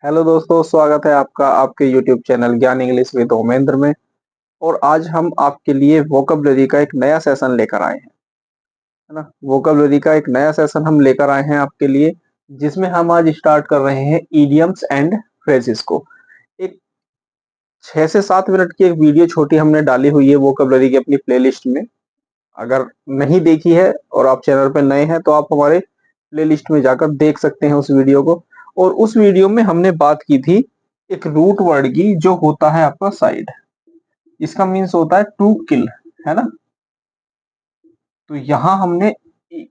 Hello दोस्तों, स्वागत है आपका आपके यूट्यूब चैनल ज्ञान इंग्लिश विद ओमेंद्र में। और आज हम आपके लिए वोकैबुलरी का एक नया सेशन लेकर आए हैं, है ना। वोकैबुलरी का एक नया सेशन हम लेकर आए हैं आपके लिए, जिसमें हम आज स्टार्ट कर रहे हैं इडियम्स एंड फ्रेजेस को। एक 6 से 7 मिनट की एक वीडियो छोटी हमने डाली हुई है वोकैबुलरी की अपनी प्लेलिस्ट में। अगर नहीं देखी है और आप चैनल पे नए हैं तो आप हमारे प्लेलिस्ट में जाकर देख सकते हैं उस वीडियो को। और उस वीडियो में हमने बात की थी एक रूट वर्ड की, जो होता है आपका साइड। इसका मीन्स होता है टू किल, है ना। तो यहाँ हमने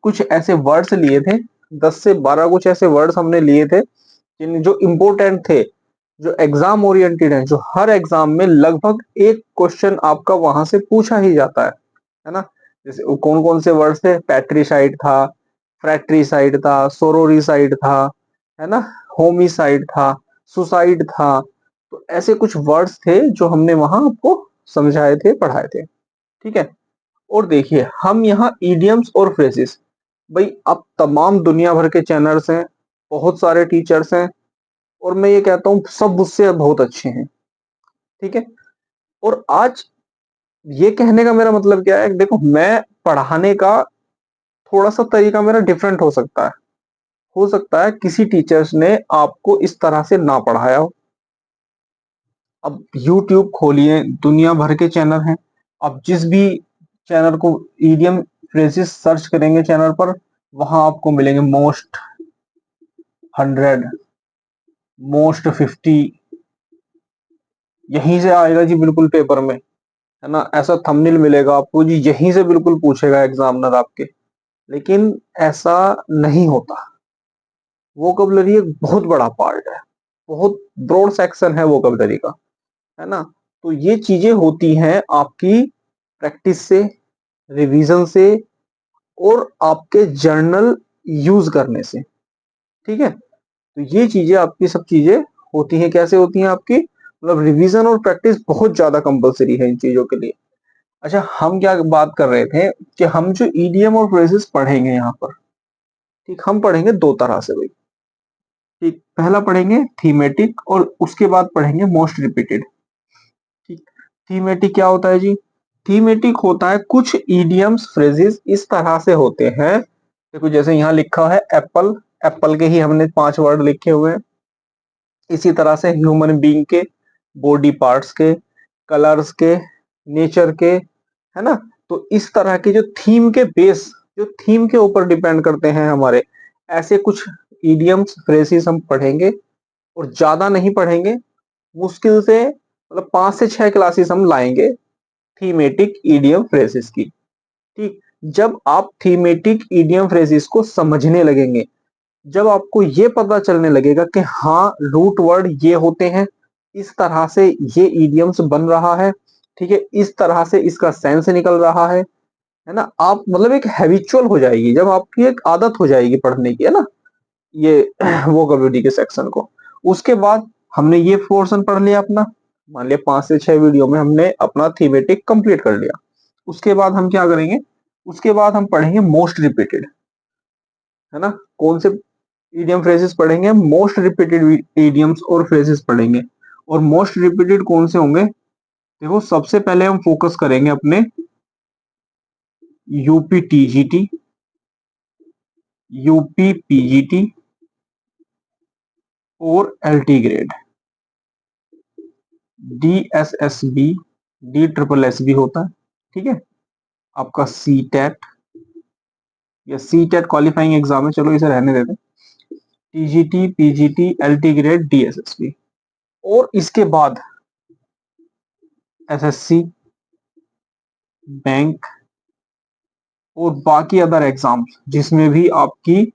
कुछ ऐसे वर्ड्स लिए थे, 10 से 12 कुछ ऐसे वर्ड्स हमने लिए थे जिन जो इम्पोर्टेंट थे, जो एग्जाम ओरिएंटेड है, जो हर एग्जाम में लगभग एक क्वेश्चन आपका वहां से पूछा ही जाता है ना। जैसे कौन कौन से वर्ड थे, पैट्रीसाइड था, फ्रैट्रीसाइड था, सोरोरीसाइड था, है ना, होमिसाइड था, सुसाइड था। तो ऐसे कुछ वर्ड्स थे जो हमने वहां आपको समझाए थे, पढ़ाए थे, ठीक है। और देखिए हम यहाँ इडियम्स और फ्रेजेस, भाई अब तमाम दुनिया भर के चैनल्स हैं, बहुत सारे टीचर्स हैं, और मैं ये कहता हूँ सब मुझसे बहुत अच्छे हैं, ठीक है। और आज ये कहने का मेरा मतलब क्या है, देखो मैं पढ़ाने का थोड़ा सा तरीका मेरा डिफरेंट हो सकता है किसी टीचर्स ने आपको इस तरह से ना पढ़ाया हो। अब YouTube खोलिए, दुनिया भर के चैनल हैं, आप जिस भी चैनल को इडियम फ्रेजेस सर्च करेंगे चैनल पर, वहां आपको मिलेंगे मोस्ट 100, मोस्ट 50, यहीं से आएगा जी बिल्कुल पेपर में, है ना। ऐसा थंबनेल मिलेगा आपको जी, यहीं से बिल्कुल पूछेगा एग्जामिनर आपके। लेकिन ऐसा नहीं होता। वोकैबुलरी एक बहुत बड़ा पार्ट है, बहुत ब्रॉड सेक्शन है वोकैबुलरी का, है ना। तो ये चीजें होती हैं आपकी प्रैक्टिस से, रिवीजन से, और आपके जर्नल यूज करने से, ठीक है। तो ये चीजें आपकी सब चीजें होती हैं, कैसे होती हैं आपकी, मतलब रिवीजन और प्रैक्टिस बहुत ज्यादा कंपलसरी है इन चीजों के लिए। अच्छा, हम क्या बात कर रहे थे कि हम जो ईडीएम और फ्रेजेस पढ़ेंगे यहाँ पर, ठीक, हम पढ़ेंगे दो तरह से भाई। ठीक, पहला पढ़ेंगे थीमेटिक और उसके बाद पढ़ेंगे मोस्ट रिपीटेड। ठीक, थीमेटिक क्या होता है जी? थीमेटिक होता है कुछ इडियम्स फ्रेजेस इस तरह से होते हैं, देखो जैसे यहाँ लिखा है एप्पल, एप्पल के ही हमने 5 वर्ड लिखे हुए हैं। इसी तरह से ह्यूमन बीइंग के, बॉडी पार्ट्स के, कलर्स के, नेचर के, है ना। तो इस तरह के जो थीम के बेस, जो थीम के ऊपर डिपेंड करते हैं हमारे, ऐसे कुछ इडियम्स फ्रेजेस हम पढ़ेंगे। और ज्यादा नहीं पढ़ेंगे, मुश्किल से मतलब 5 से 6 क्लासेस हम लाएंगे थीमेटिक ईडियम फ्रेजेस की। ठीक, जब आप थीमेटिक ईडियम फ्रेजेस को समझने लगेंगे, जब आपको ये पता चलने लगेगा कि हाँ रूट वर्ड ये होते हैं, इस तरह से ये ईडियम्स बन रहा है, ठीक है, इस तरह से इसका सेंस निकल रहा है ना। आप मतलब एक हैबिचुअल हो जाएगी, जब आपकी एक आदत हो जाएगी पढ़ने की, है ना, ये वोकैबुलरी के सेक्शन को। उसके बाद हमने ये पोर्शन पढ़ लिया अपना, मान लिया 5 से 6 वीडियो में हमने अपना थीमेटिक कंप्लीट कर लिया। उसके बाद हम क्या करेंगे, उसके बाद हम पढ़ेंगे मोस्ट रिपीटेड, है ना। कौन से इडियम फ्रेजेस पढ़ेंगे? मोस्ट रिपीटेड इडियम्स और फ्रेजेस पढ़ेंगे। और मोस्ट रिपीटेड कौन से होंगे? देखो सबसे पहले हम फोकस करेंगे अपने यूपी टीजीटी, यूपी पीजीटी और एलटी ग्रेड, DSSB, DSSS होता है, ठीक है। आपका सी टेट या सी टेट क्वालिफाइंग एग्जाम है, चलो इसे रहने देते हैं। TGT, PGT, LT grade, DSSB। और इसके बाद SSC, बैंक और बाकी अदर एग्जाम जिसमें भी आपकी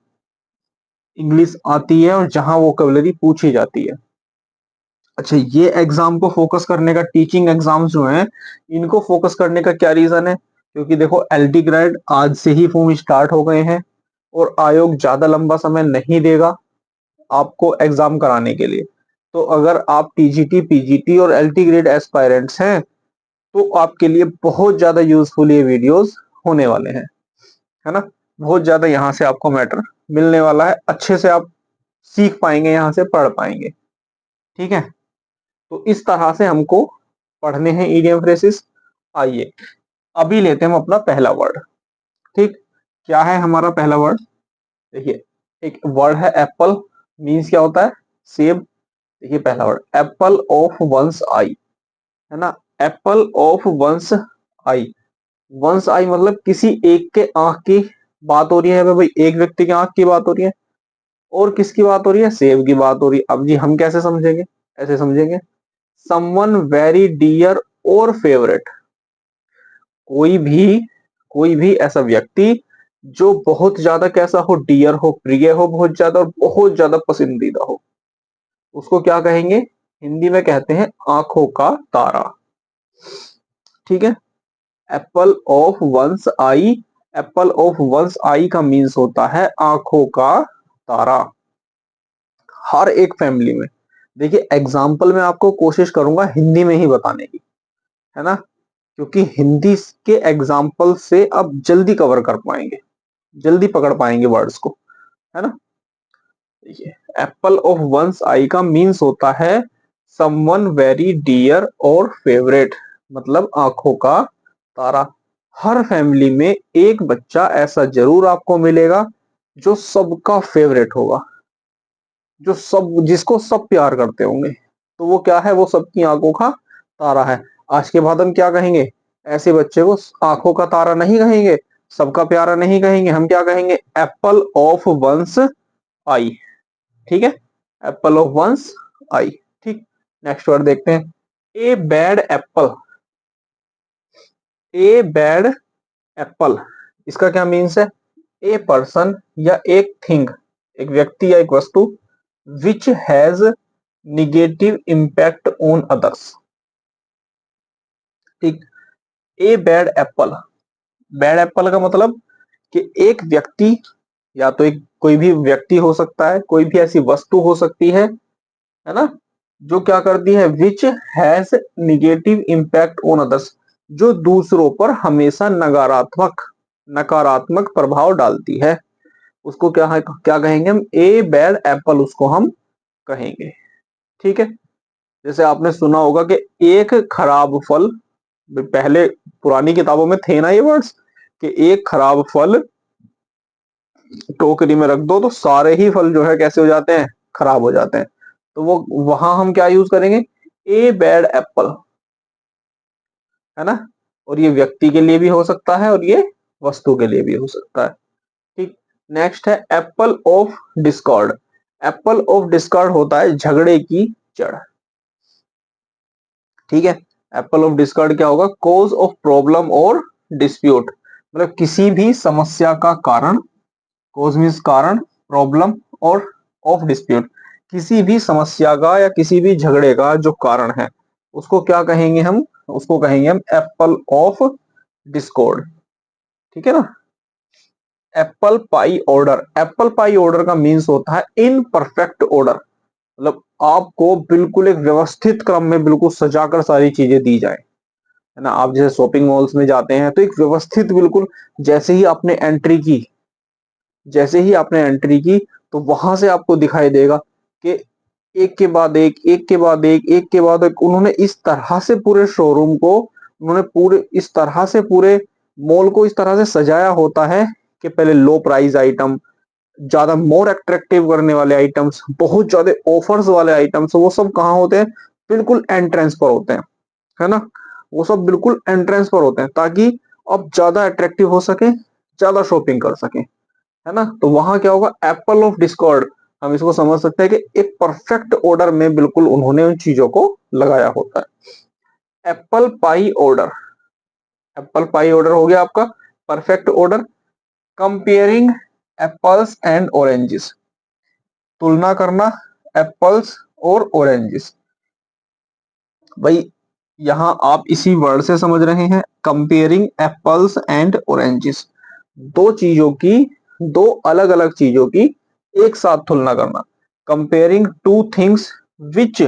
इंग्लिश आती है और जहां वोकैबुलरी पूछी जाती है। अच्छा, ये एग्जाम को फोकस करने का, टीचिंग एग्जाम्स जो हैं इनको फोकस करने का क्या रीजन है? क्योंकि देखो एलटी ग्रेड आज से ही फॉर्म स्टार्ट हो गए हैं, और आयोग ज्यादा लंबा समय नहीं देगा आपको एग्जाम कराने के लिए। तो अगर आप टीजीटी, पीजीटी और एलटी ग्रेड एस्पायरेंट्स हैं, तो आपके लिए बहुत ज्यादा यूजफुल ये वीडियोस होने वाले हैं, है ना। बहुत ज्यादा यहाँ से आपको मैटर मिलने वाला है, अच्छे से आप सीख पाएंगे, यहाँ से पढ़ पाएंगे। ठीक है, तो इस तरह से हमको पढ़ने हैं इडियम फ्रेजेस। आइए अभी लेते हैं हम अपना पहला वर्ड। ठीक, क्या है हमारा पहला वर्ड? देखिए, एक वर्ड है एप्पल, मीन्स क्या होता है? सेब। देखिए पहला word apple of one's eye, है ना? Apple of one's eye, one's eye मतलब किसी एक के आंख की बात हो रही है भाई, एक व्यक्ति के आंख की बात हो रही है। और किसकी बात हो रही है? सेब की बात हो रही है। अब जी हम कैसे समझेंगे? ऐसे समझेंगे, समवन वेरी डियर और फेवरेट, कोई भी कोई भी ऐसा व्यक्ति जो बहुत ज्यादा कैसा हो? डियर हो, प्रिय हो बहुत ज्यादा, और बहुत ज्यादा पसंदीदा हो, उसको क्या कहेंगे? हिंदी में कहते हैं आंखों का तारा। ठीक है, apple of one's eye, apple of one's eye का मीन्स होता है आंखों का तारा। हर एक फैमिली में, देखिए एग्जाम्पल में आपको कोशिश करूंगा हिंदी में ही बताने की, है ना? क्योंकि हिंदी के एग्जाम्पल से आप जल्दी कवर कर पाएंगे, जल्दी पकड़ पाएंगे वर्ड्स को, है ना? देखिए, एप्पल ऑफ वंस आई का मीन्स होता है समवन वेरी डियर और फेवरेट, मतलब आंखों का तारा। हर फैमिली में एक बच्चा ऐसा जरूर आपको मिलेगा जो सबका फेवरेट होगा, जो सब जिसको सब प्यार करते होंगे। तो वो क्या है? वो सबकी आंखों का तारा है। आज के बाद हम क्या कहेंगे? ऐसे बच्चे को आंखों का तारा नहीं कहेंगे, सबका प्यारा नहीं कहेंगे, हम क्या कहेंगे? Apple of one's eye. ठीक है, एप्पल ऑफ वंस आई। ठीक, नेक्स्ट वर्ड देखते हैं, ए bad apple. A bad Apple, इसका क्या मीन्स है? ए पर्सन या एक थिंग, एक व्यक्ति या एक वस्तु, which has negative impact on others. ठीक, a bad apple, bad apple का मतलब कि एक व्यक्ति, या तो एक कोई भी व्यक्ति हो सकता है, कोई भी ऐसी वस्तु हो सकती है ना, जो क्या करती है? विच has negative impact on others, जो दूसरों पर हमेशा नकारात्मक नकारात्मक प्रभाव डालती है, उसको क्या है? क्या कहेंगे हम? ए बैड एप्पल उसको हम कहेंगे। ठीक है, जैसे आपने सुना होगा कि एक खराब फल, पहले पुरानी किताबों में थे ना ये वर्ड्स, कि एक खराब फल टोकरी में रख दो तो सारे ही फल जो है कैसे हो जाते हैं? खराब हो जाते हैं। तो वो वहां हम क्या यूज करेंगे? ए बैड एप्पल, है ना? और ये व्यक्ति के लिए भी हो सकता है और ये वस्तु के लिए भी हो सकता है। ठीक, नेक्स्ट है apple of Discord. Apple of Discord होता है झगड़े की जड़। ठीक है, एप्पल ऑफ डिस्कॉर्ड क्या होगा? कॉज ऑफ प्रॉब्लम और डिस्प्यूट, मतलब किसी भी समस्या का कारण, कॉज मीन्स कारण, प्रॉब्लम और ऑफ डिस्प्यूट, किसी भी समस्या का या किसी भी झगड़े का जो कारण है, उसको क्या कहेंगे हम? उसको कहेंगे हम एप्पल ऑफ डिस्कॉर्ड। ठीक है ना? Apple pie order, apple pie order का मीन्स होता है इनपरफेक्ट ऑर्डर, मतलब आपको बिल्कुल एक व्यवस्थित क्रम में बिल्कुल सजाकर सारी चीजें दी जाए, है ना? आप जैसे शॉपिंग मॉल्स में जाते हैं तो एक व्यवस्थित बिल्कुल, जैसे ही आपने एंट्री की, जैसे ही आपने एंट्री की तो वहां से आपको दिखाई देगा कि एक के बाद एक, एक के बाद एक, एक के बाद एक, उन्होंने इस तरह से पूरे शोरूम को, उन्होंने पूरे इस तरह से पूरे मॉल को इस तरह से सजाया होता है कि पहले लो प्राइस आइटम, ज्यादा मोर अट्रैक्टिव करने वाले आइटम्स, बहुत ज्यादा ऑफर्स वाले आइटम्स, वो सब कहाँ होते हैं? बिल्कुल एंट्रेंस पर होते हैं, है ना? वो सब बिल्कुल एंट्रेंस पर होते हैं ताकि आप ज्यादा अट्रैक्टिव हो सके, ज्यादा शॉपिंग कर सके, है ना? तो वहां क्या होगा? एप्पल ऑफ डिस्कॉर्ड, हम इसको समझ सकते हैं कि एक परफेक्ट ऑर्डर में बिल्कुल उन्होंने उन चीजों को लगाया होता है। Apple pie order, apple pie order हो गया आपका perfect order. Comparing apples and oranges, तुलना करना एप्पल्स और ऑरेंजेस। भाई यहां आप इसी वर्ड से समझ रहे हैं, कंपेयरिंग एप्पल्स एंड ऑरेंजेस, दो चीजों की, दो अलग अलग चीजों की एक साथ तुलना करना। Comparing two things which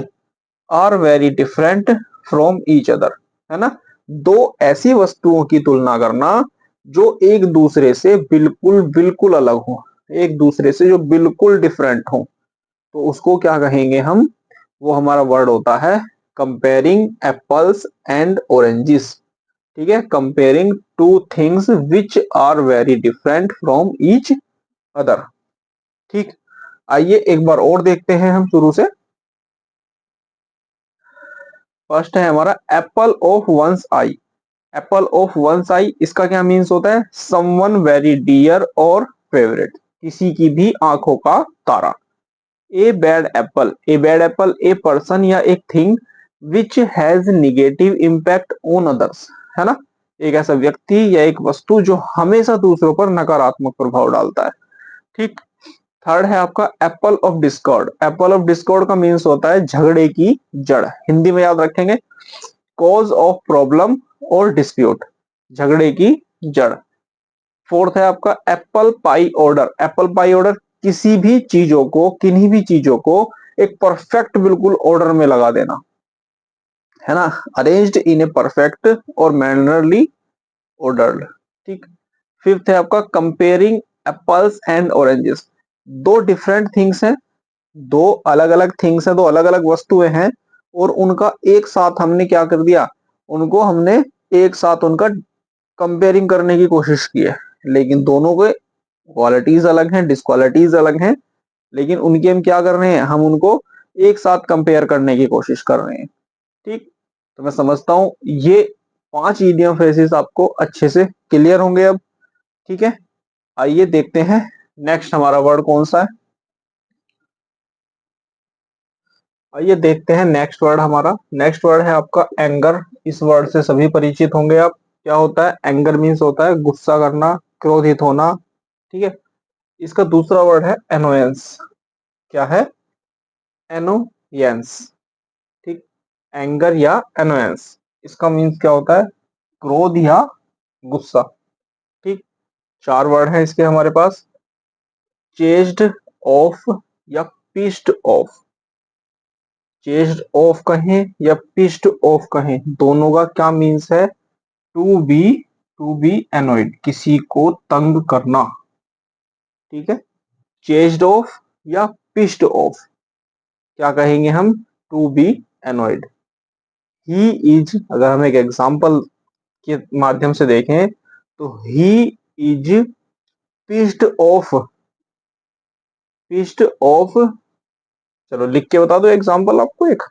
are very different from each other, है ना? दो ऐसी वस्तुओं की तुलना करना जो एक दूसरे से बिल्कुल बिल्कुल अलग हो, एक दूसरे से जो बिल्कुल डिफरेंट हो, तो उसको क्या कहेंगे हम? वो हमारा वर्ड होता है कंपेयरिंग एप्पल्स एंड ऑरेंजेस। ठीक है, comparing two things which are very different from each other. ठीक, आइए एक बार और देखते हैं हम शुरू से। फर्स्ट है हमारा apple of one's eye. Apple of one's eye, इसका क्या मीन्स होता है? समवन वेरी डियर और फेवरेट, किसी की भी आंखों का तारा। A bad apple, a bad apple, a person या एक thing which has negative impact on others, है ना? एक ऐसा व्यक्ति या एक वस्तु जो हमेशा दूसरों पर नकारात्मक प्रभाव डालता है। ठीक। थर्ड है आपका Apple of Discord. Apple of Discord का मीन्स होता है झगड़े की जड़। हिंदी में याद रखेंगे, कॉज ऑफ प्रॉब्लम और डिस्प्यूट, झगड़े की जड़। फोर्थ है आपका apple pie order. Apple pie order, किसी भी चीजों को, किन्हीं भी चीजों को एक परफेक्ट बिल्कुल ऑर्डर में लगा देना, है ना? अरेंज्ड इन ए परफेक्ट और मैनरली ऑर्डर्ड। ठीक। फिफ्थ है आपका कंपेयरिंग एप्पल्स एंड ऑरेंजेस। दो डिफरेंट थिंग्स हैं, दो अलग अलग थिंग्स हैं, दो अलग अलग वस्तुएं हैं, और उनका एक साथ हमने क्या कर दिया, उनको हमने एक साथ उनका कंपेयरिंग करने की कोशिश की है। लेकिन दोनों के क्वालिटीज अलग हैं, डिसक्वालिटीज अलग हैं, लेकिन उनकी हम क्या कर रहे हैं, हम उनको एक साथ कंपेयर करने की कोशिश कर रहे हैं। ठीक। तो मैं समझता हूं ये 5 इडियम फ्रेजेस आपको अच्छे से क्लियर होंगे अब। ठीक है, आइए देखते हैं नेक्स्ट हमारा वर्ड कौन सा है। आइए देखते हैं नेक्स्ट वर्ड हमारा। नेक्स्ट वर्ड है आपका एंगर। इस वर्ड से सभी परिचित होंगे आप। क्या होता है? एंगर मीन्स होता है गुस्सा करना, क्रोधित होना। ठीक है। इसका दूसरा वर्ड है एनोयंस। क्या है? एनोयंस। ठीक। एंगर या एनोयंस, इसका मीन्स क्या होता है? क्रोध या गुस्सा। ठीक। 4 वर्ड है इसके हमारे पास। चेज्ड ऑफ या पिस्ड ऑफ। चेज्ड ऑफ कहें या पिस्ड ऑफ कहें, दोनों का क्या मीन्स है? टू बी एनोइड, किसी को तंग करना। ठीक है। चेज्ड ऑफ या पिस्ड ऑफ, क्या कहेंगे हम? To be annoyed. He is, अगर हम एक एग्जाम्पल के माध्यम से देखें तो he is pissed off. Pissed off, चलो लिख के बता दो एग्जाम्पल आपको एक।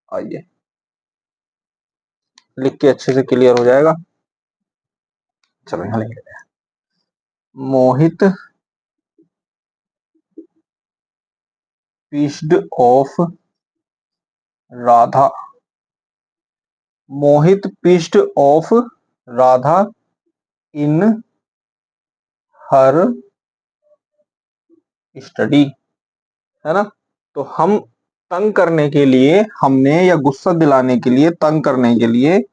आइए लिख के अच्छे से क्लियर हो जाएगा। चलो यहाँ लिख लेते हैं। मोहित pissed off Radha. Mohit pissed off Radha in her study, है ना? तो हम तंग करने के लिए हमने, या गुस्सा दिलाने के लिए, तंग करने के लिए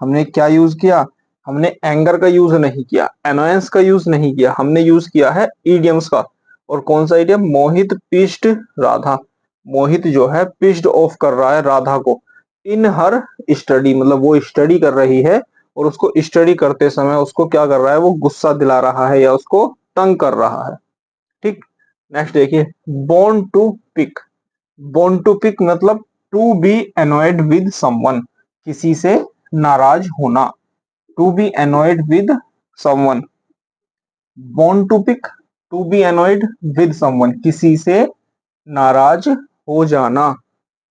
हमने क्या यूज किया? हमने एंगर का यूज नहीं किया, एनोयंस का यूज नहीं किया, हमने यूज किया है ईडियम्स का। और कौन सा ईडियम? मोहित पिस्ड राधा। मोहित जो है पिस्ड ऑफ कर रहा है राधा को इन हर स्टडी, मतलब वो स्टडी कर रही है और उसको स्टडी करते समय उसको क्या कर रहा है? वो गुस्सा दिला रहा है या उसको तंग कर रहा है। ठीक। नेक्स्ट देखिए, bone to pick. Bone to pick मतलब to be annoyed with someone, किसी से नाराज होना। To be annoyed with someone, bone to pick, to be annoyed with someone, किसी से नाराज हो जाना।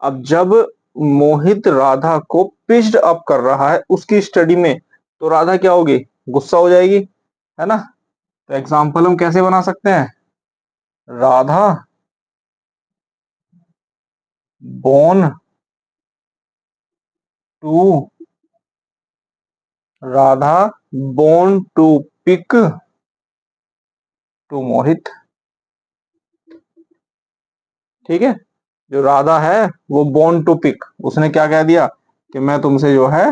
अब जब मोहित राधा को पिच्ड अप कर रहा है उसकी स्टडी में, तो राधा क्या होगी? गुस्सा हो जाएगी, है ना? तो एग्जाम्पल हम कैसे बना सकते हैं? Radha bone to, Radha bone to pick to Mohit. ठीक है। जो राधा है वो बोर्न टू पिक, उसने क्या कह दिया कि मैं तुमसे जो है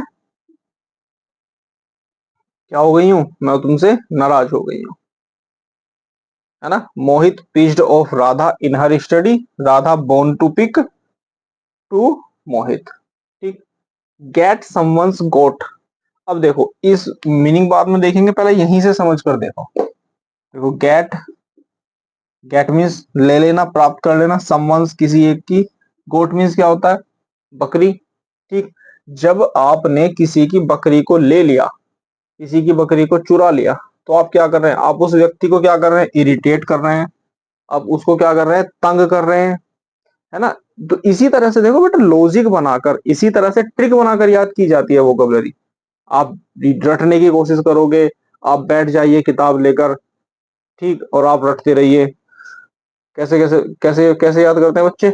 क्या हो गई हूं? मैं तुमसे नाराज हो गई हूं, है ना? Mohit pissed off Radha in her study, Radha bone to pick to Mohit. ठीक। Get someone's goat. अब देखो इस मीनिंग बाद में देखेंगे, पहले यहीं से समझ कर देखो। देखो गेट, गेट मीन्स ले लेना, प्राप्त कर लेना, समवंस किसी एक की, गोट मीन्स क्या होता है? बकरी। ठीक, जब आपने किसी की बकरी को ले लिया, किसी की बकरी को चुरा लिया, तो आप क्या कर रहे हैं? आप उस व्यक्ति को क्या कर रहे हैं? इरिटेट कर रहे हैं, आप उसको क्या कर रहे हैं? तंग कर रहे हैं, है ना? तो इसी तरह से देखो बेटा, लॉजिक बनाकर, इसी तरह से ट्रिक बनाकर याद की जाती है वोकैब्युलरी। आप रटने की कोशिश करोगे, आप बैठ जाइए किताब लेकर, ठीक, और आप रटते रहिए। कैसे कैसे कैसे कैसे याद करते हैं बच्चे?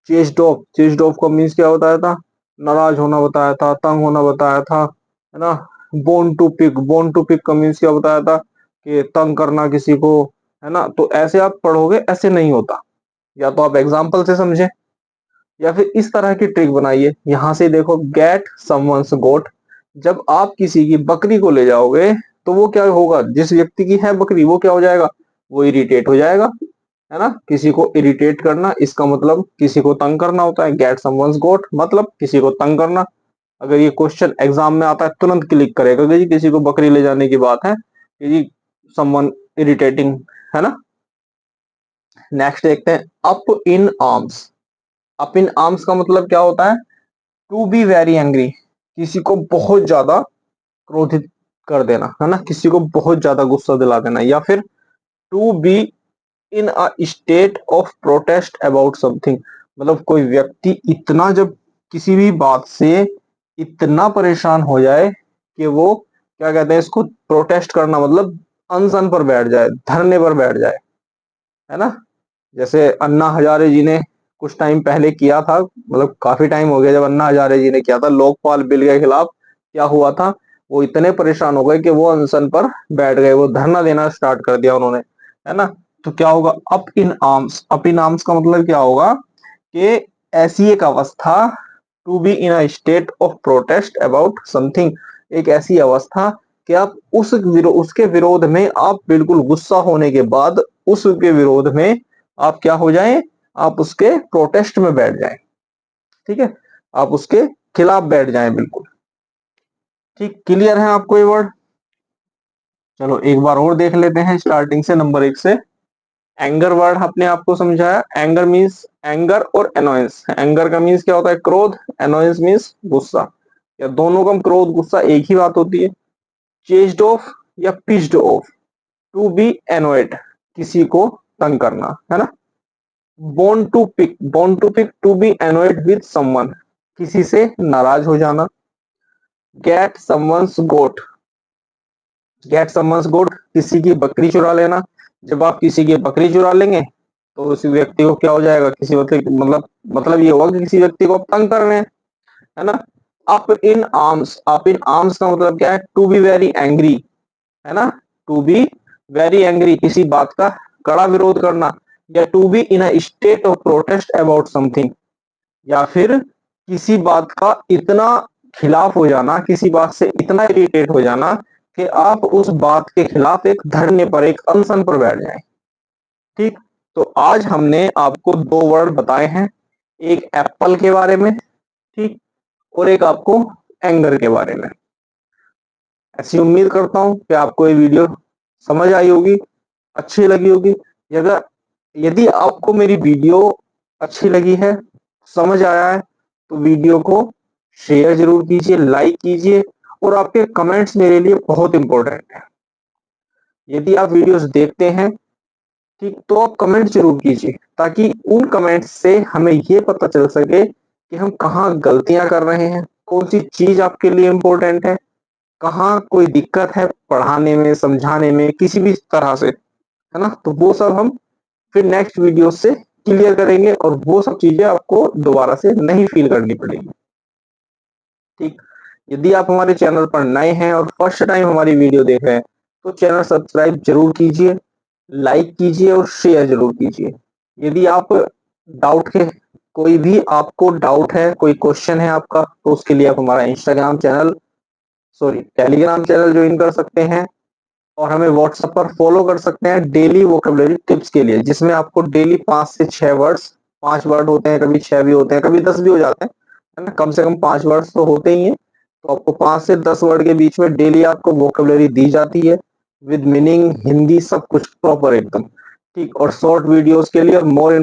चेस्ट ऑफ, चेस्ट ऑफ का मीन्स क्या बताया था? नाराज होना बताया था, तंग होना बताया था, है ना? Bone to pick, bone to pick का मीन्स क्या बताया था? कि तंग करना किसी को, है ना? तो ऐसे आप पढ़ोगे, ऐसे नहीं होता। या तो आप एग्जाम्पल से समझे, या फिर इस तरह की ट्रिक बनाइए। यहां से देखो, गेट समवन्स गोट, जब आप किसी की बकरी को ले जाओगे, तो वो क्या होगा? जिस व्यक्ति की है बकरी, वो क्या हो जाएगा? वो इरिटेट हो जाएगा, है ना? किसी को इरिटेट करना, इसका मतलब किसी को तंग करना होता है। गेट समवन्स गोट मतलब किसी को तंग करना। अगर ये क्वेश्चन एग्जाम में आता है, तुरंत क्लिक करेगा कि जी किसी को बकरी ले जाने की बात है, कि जी समवन इरिटेटिंग, है ना? नेक्स्ट देखते हैं, up in arms. Up in arms का मतलब क्या होता है? टू बी वेरी एंग्री, किसी को बहुत ज्यादा क्रोधित कर देना, है ना? किसी को बहुत ज्यादा गुस्सा दिला देना। या फिर to be in a state of protest about something, मतलब कोई व्यक्ति इतना, जब किसी भी बात से इतना परेशान हो जाए कि वो क्या कहते हैं इसको? प्रोटेस्ट करना, मतलब अनशन पर बैठ जाए, धरने पर बैठ जाए, है ना? जैसे अन्ना हजारे जी ने कुछ टाइम पहले किया था, मतलब काफी टाइम हो गया जब अन्ना हजारे जी ने किया था लोकपाल बिल के खिलाफ। क्या हुआ था? वो इतने परेशान हो गए कि वो अनशन पर बैठ गए, वो धरना देना स्टार्ट कर दिया उन्होंने, है ना? तो क्या होगा? Up in arms, up in arms का मतलब क्या होगा? कि ऐसी एक अवस्था, to be in a state of protest about something, एक ऐसी अवस्था कि आप उसके विरोध में, आप बिल्कुल गुस्सा होने के बाद उसके विरोध में आप क्या हो जाएं? आप उसके प्रोटेस्ट में बैठ जाएं, ठीक है? आप उसके खिलाफ बैठ जाएं, बिल्कुल। ठीक, क्लियर है आपको ये वर्ड? चलो एक बार और देख लेते हैं स्टार्टिंग से, नंबर 1 से। एंगर वर्ड अपने आपको समझाया। एंगर मीन्स, एंगर और एनोयंस। एंगर का मीन्स क्या होता है? क्रोध। एनोयंस मीन्स गुस्सा। या दोनों का क्रोध गुस्सा एक ही बात होती है। चेज्ड ऑफ या pissed off, to be annoyed, किसी को तंग करना, है ना? Bone to pick, bone to pick, to be annoyed with someone, किसी से नाराज हो जाना। Get someone's goat, get someone's goat, किसी की बकरी चुरा लेना। जब आप किसी की बकरी चुरा लेंगे, तो उस व्यक्ति को क्या हो जाएगा? किसी मतलब ये होगा कि किसी व्यक्ति को आप तंग कर रहे हैं, है ना? Up in arms, up in arms का मतलब क्या है? टू बी वेरी एंग्री, है ना? टू बी वेरी एंग्री, किसी बात का कड़ा विरोध करना। या to be in a state of protest about something, या फिर किसी बात का इतना खिलाफ हो जाना, किसी बात से इतना इरिटेट हो जाना कि आप उस बात के खिलाफ एक धरने पर, एक अनशन पर बैठ जाएं। ठीक, तो आज हमने आपको 2 वर्ड बताए हैं, एक एप्पल के बारे में, ठीक, और एक आपको एंगर के बारे में। ऐसी उम्मीद करता हूं कि आपको ये वीडियो समझ आई होगी, अच्छी लगी होगी। अगर यदि आपको मेरी वीडियो अच्छी लगी है, समझ आया है, तो वीडियो को शेयर जरूर कीजिए, लाइक कीजिए, और आपके कमेंट्स मेरे लिए बहुत इंपॉर्टेंट है। यदि आप वीडियोस देखते हैं, ठीक, तो आप कमेंट जरूर कीजिए, ताकि उन कमेंट्स से हमें ये पता चल सके कि हम कहाँ गलतियां कर रहे हैं, कौन सी चीज आपके लिए इंपॉर्टेंट है, कहाँ कोई दिक्कत है पढ़ाने में, समझाने में, किसी भी तरह से, है ना? तो वो सब हम फिर नेक्स्ट वीडियो से क्लियर करेंगे, और वो सब चीजें आपको दोबारा से नहीं फील करनी पड़ेगी। ठीक, यदि आप हमारे चैनल पर नए हैं और फर्स्ट टाइम हमारी वीडियो देख रहे हैं, तो चैनल सब्सक्राइब जरूर कीजिए, लाइक कीजिए और शेयर जरूर कीजिए। यदि आप डाउट के, कोई भी आपको डाउट है, कोई क्वेश्चन है आपका, तो उसके लिए आप हमारा Instagram channel, sorry Telegram channel join कर सकते हैं, और हमें व्हाट्सएप पर फॉलो कर सकते हैं डेली वोकेबलरी टिप्स के लिए, जिसमें आपको डेली 5 से 6 वर्ड्स, 5 वर्ड होते हैं, कभी 6 भी होते हैं, कभी 10 भी हो जाते हैं, है ना? कम से कम 5 वर्ड्स तो होते ही हैं। तो आपको 5 से 10 वर्ड के बीच में डेली आपको वोकेबलरी दी जाती है, विद मीनिंग, हिंदी, सब कुछ प्रॉपर एकदम। ठीक, और शॉर्ट वीडियोस के लिए और मोर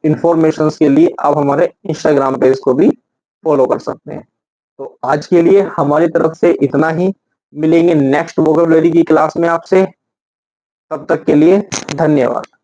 इंफॉर्मेशन के लिए आप हमारे इंस्टाग्राम पेज को भी फॉलो कर सकते हैं। तो आज के लिए हमारी तरफ से इतना ही। मिलेंगे नेक्स्ट वोकैबुलरी की क्लास में आपसे। तब तक के लिए धन्यवाद।